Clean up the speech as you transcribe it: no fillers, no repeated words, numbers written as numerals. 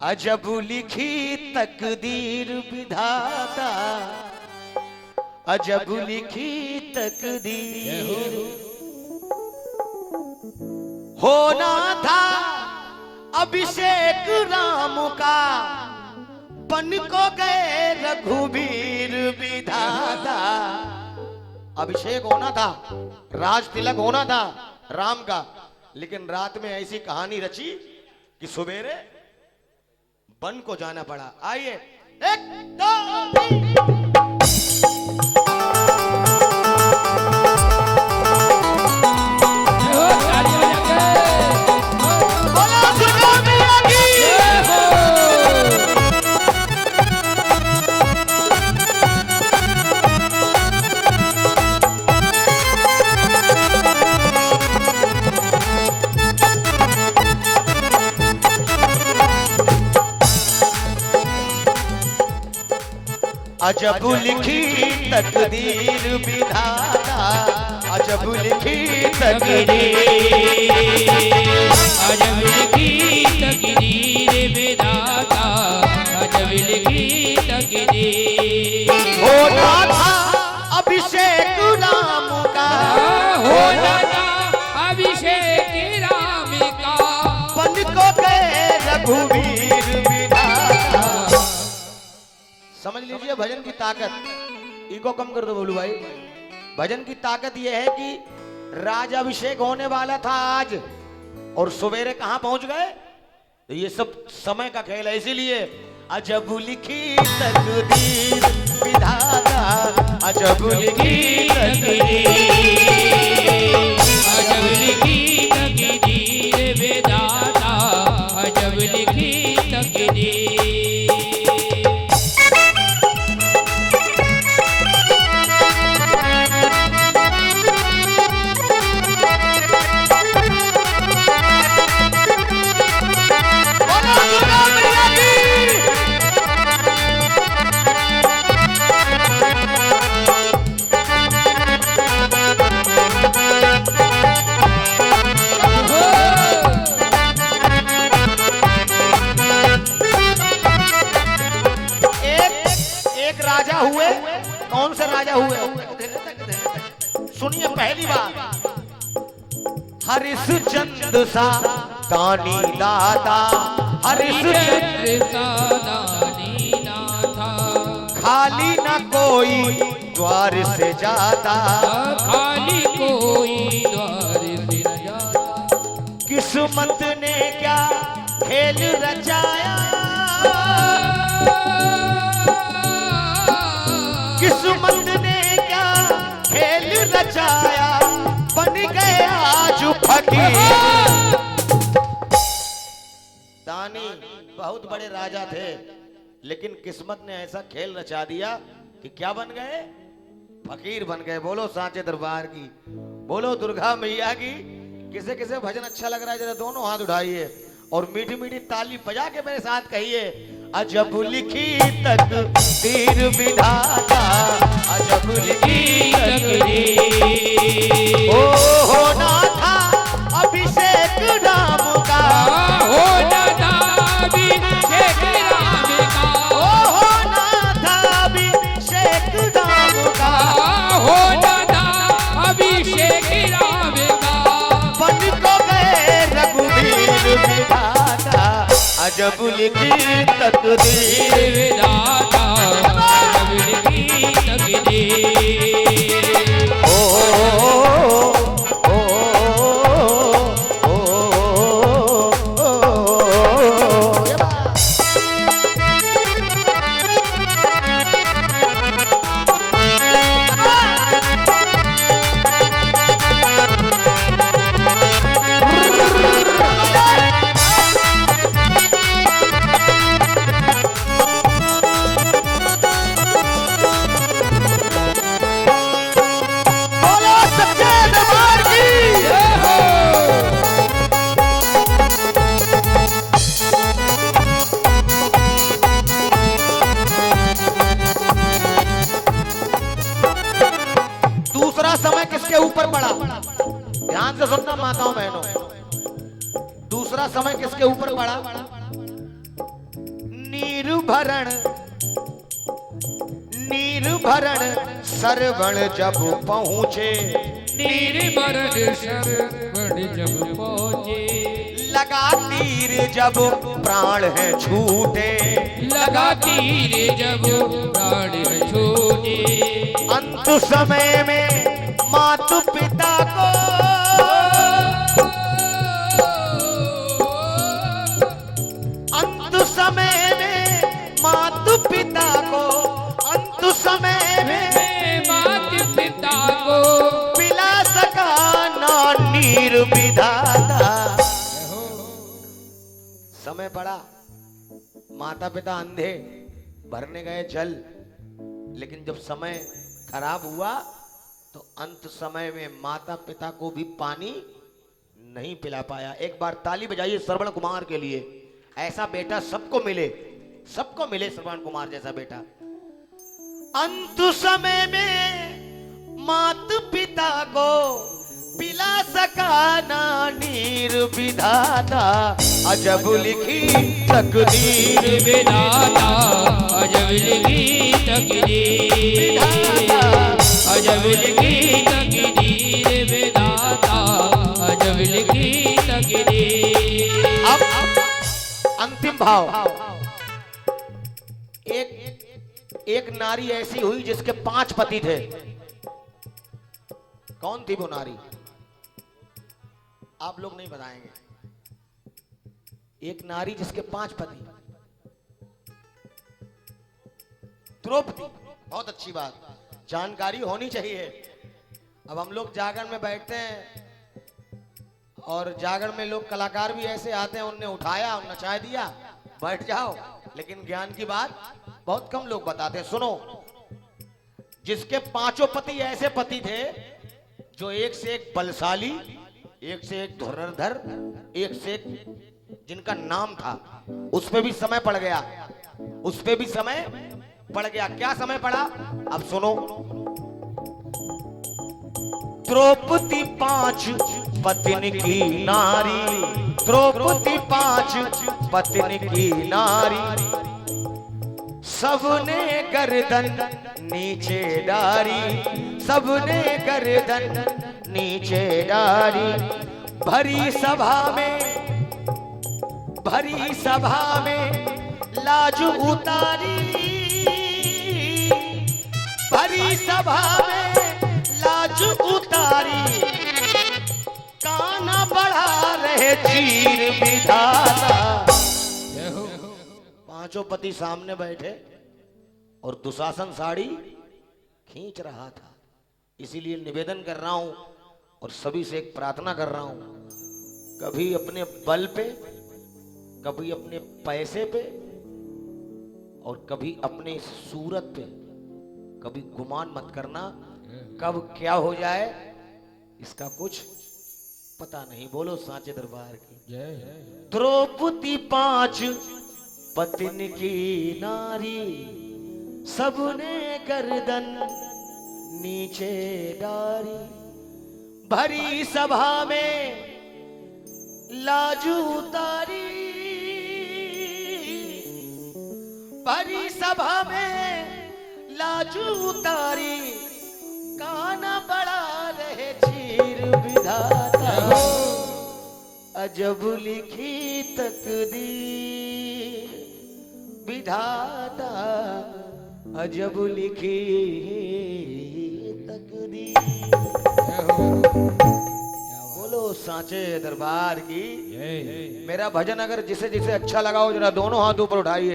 अजब लिखी तकदीर विधाता, अजब लिखी तकदीर। होना था अभिषेक राम का, बन को गए रघुवीर विधाता। अभिषेक होना था, राज तिलक होना था राम का, लेकिन रात में ऐसी कहानी रची कि सवेरे वन को जाना पड़ा। आइए, एक दो तीन। अजब लिखी तकदीर विधाता, अजब लिखी तकदीर, अजब लिखी तकदीर विधाता, अजब लिखी तकदीर। होना था अभिषेक राम का, होना था अभिषेक राम का, बन को गए रघुवीर विधाता। समझ लीजिए भजन की ताकत। इको कम कर दो बोलू भाई। भजन की ताकत यह है कि राजाभिषेक होने वाला था आज, और सवेरे कहां पहुंच गए। तो ये सब समय का खेल है, इसीलिए अजब लिखी तकदीर विधाता, अजब लिखी तकदीर, अजब लिखी तकदीर विधाता, अजब लिखी तकदीर। कौन से राजा हुए? सुनिए पहली बार, हरिश्चंद्र सा दानी लाता, हरिश्चंद्र सा दानी लाता, खाली ना कोई द्वार से जाता, खाली कोई द्वार से न जाता। किस्मत ने क्या खेल रचाया, किस्मत ने क्या खेल रचाया, बन गए आज फकीर। दानी बहुत बड़े राजा थे, लेकिन किस्मत ने ऐसा खेल रचा दिया कि क्या बन गए? फकीर बन गए। बोलो सांचे दरबार की, बोलो दुर्गा मैया की। किसे किसे भजन अच्छा लग रहा है जरा दोनों हाथ उठाइए और मीठी मीठी ताली बजा के मेरे साथ कहिए, अजब लिखी तकदीर विधाता, अजब लिखी तकदीर। ओ होना था अभिषेक राम का, होना था अभिषेक राम का, ओ होना था अभिषेक राम का, होना था अभिषेक राम का, बन को गए रघुवीर विधाता, अजब लिखी तकदीर विधाता, अजब लिखी तकदीर। ध्यान से सुनना माताओं बहनों, दूसरा समय किसके ऊपर पड़ा? नीर भरण सरवण जब पहुँचे, निर्मरण शरवण जब पहुँचे, लगा तीर जब प्राण है छूटे, लगा तीर जब प्राण छूटे, अंत समय में मातु पिता को, अंत समय में मातु पिता को, अंत समय में माता पिता को पिला सका ना नीर विधाता। समय पड़ा, माता पिता अंधे भरने गए जल, लेकिन जब समय खराब हुआ तो अंत समय में माता पिता को भी पानी नहीं पिला पाया। एक बार ताली बजाइए श्रवण कुमार के लिए, ऐसा बेटा सबको मिले, सबको मिले श्रवण कुमार जैसा बेटा। अंत समय में मात पिता को पिला सका ना नीर विधाता, अजब लिखी तकदीर विधाता, अजब लिखी तकदीर, अजब लिखी तकदीर विधाता, अजब लिखी तकदीर। अब अंतिम भाव, एक नारी ऐसी हुई जिसके 5 पति थे। कौन थी वो नारी? आप लोग नहीं बताएंगे। एक नारी जिसके 5 पति, द्रौपदी। बहुत अच्छी बात, जानकारी होनी चाहिए। अब हम लोग जागरण में बैठते हैं और जागरण में लोग कलाकार भी ऐसे आते हैं, उनने उठाया, नचा दिया, बैठ जाओ, लेकिन ज्ञान की बात बहुत कम लोग बताते हैं। सुनो, जिसके 5 पति ऐसे पति थे जो एक से एक बलशाली, एक से एक धुरंधर, एक से एक जिनका नाम था, उस पे भी समय पड़ गया, उस पे भी समय पड़ गया। क्या समय पड़ा? अब सुनो, द्रौपदी 5 पत्नी की नारी, द्रौपदी 5 पत्नी की नारी, सबने गर्दन नीचे डारी, सबने गर्दन नीचे डारी, भरी सभा में, भरी सभा में लाज उतारी, भरी सभा में लाज उतारी, काना बढ़ा रहे चीर विधाता। 5 पति सामने बैठे और दुशासन साड़ी खींच रहा था। इसीलिए निवेदन कर रहा हूं और सभी से एक प्रार्थना कर रहा हूं, कभी अपने बल पे, कभी अपने पैसे पे और कभी अपने सूरत पे कभी गुमान मत करना। कब क्या हो जाए इसका कुछ पता नहीं। बोलो सांचे दरबार की जय। द्रौपदी 5 पत्नी की नारी, सबने गर्दन नीचे डारी, भरी सभा में लाज उतारी, भरी सभा में लाज उतारी, काना बढ़ा रहे चीर विधाता। अजब लिखी तकदीर विधाता, अजब लिखी तकदीर। बोलो सांचे दरबार की। मेरा भजन अगर जिसे जिसे अच्छा लगा हो जरा दोनों हाथ ऊपर उठाइए।